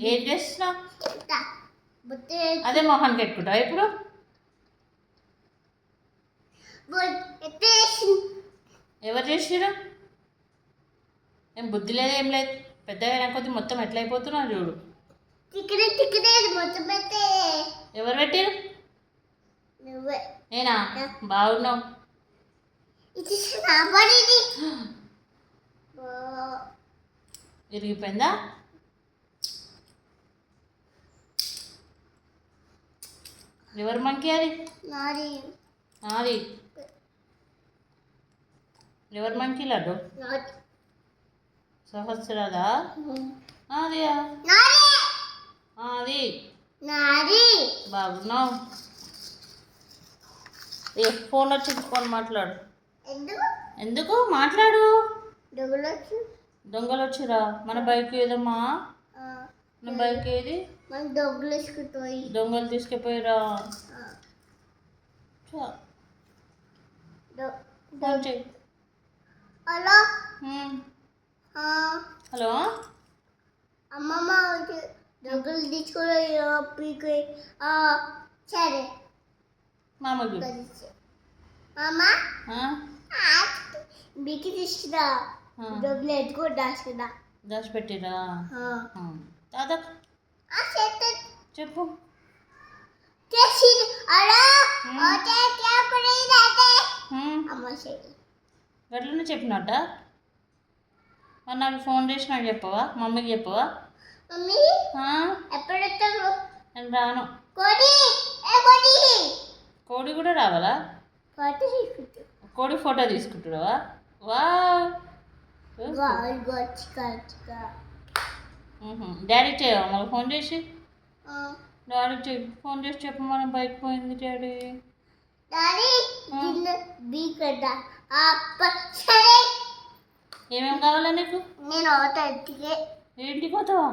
ఏం చేస్తున్నావు? చెప్తా బుద్ధి అదే మొహానికి పెట్టుకుంటావా ఇప్పుడు? ఎవరు చేసిరు? ఏం బుద్ధి లేదు, ఏం లేదు. పెద్దగా కొద్ది మొత్తం ఎట్లా అయిపోతున్నావు చూడు. తిక్కడే మొత్తం పెట్టే. ఎవరు పెట్టిరు? నువ్వే. నేనా? బాగున్నావు. ఇది నా పనిది. విరిగిపోయిందా? ఎవరు మంకీ అది? నాది. నాది. ఎవరు మంకీ లడ్డు? నాది. సహస్రదా? నాదియా? నాది. అది నాది. బాగున్నావు. ఏ ఫోన్ వచ్చి ఫోన్ మాట్లాడు. ఎందుకు మాట్లాడు? దొంగలు వచ్చిరా? మన బైక్ ఏదమ్మా? మన బైక్ ఏది? దొంగలు తీసుకుపోయిరా? ఫోన్ చెయ్యి. హలో. హలో అమ్మమ్మ దొంగలు తీసుకుని సరే మామకి మామ మీకు తీసుకురా డబ్బులు ఎట్టుకో దాచుకున్నా. దాచిపెట్టిరా? తాత చెప్పు. గట్లనే చెప్పినట్ట. మరి నాకు ఫోన్ చేసి నాకు చెప్పవా? మమ్మీకి చెప్పవా? మమ్మీ ఎప్పుడు నేను రాను. కోడి కూడా రావాలా? కోడి ఫోటో తీసుకుంటున్నావా? వా డాడీ చేయవా మళ్ళీ ఫోన్ చేసి? డాడీ ఫోన్ చేసి చెప్పు, మనం బైక్ పోయింది డాడీ. ఏమేమి కావాలా నీకు? నేను ఏంటి పోతావా?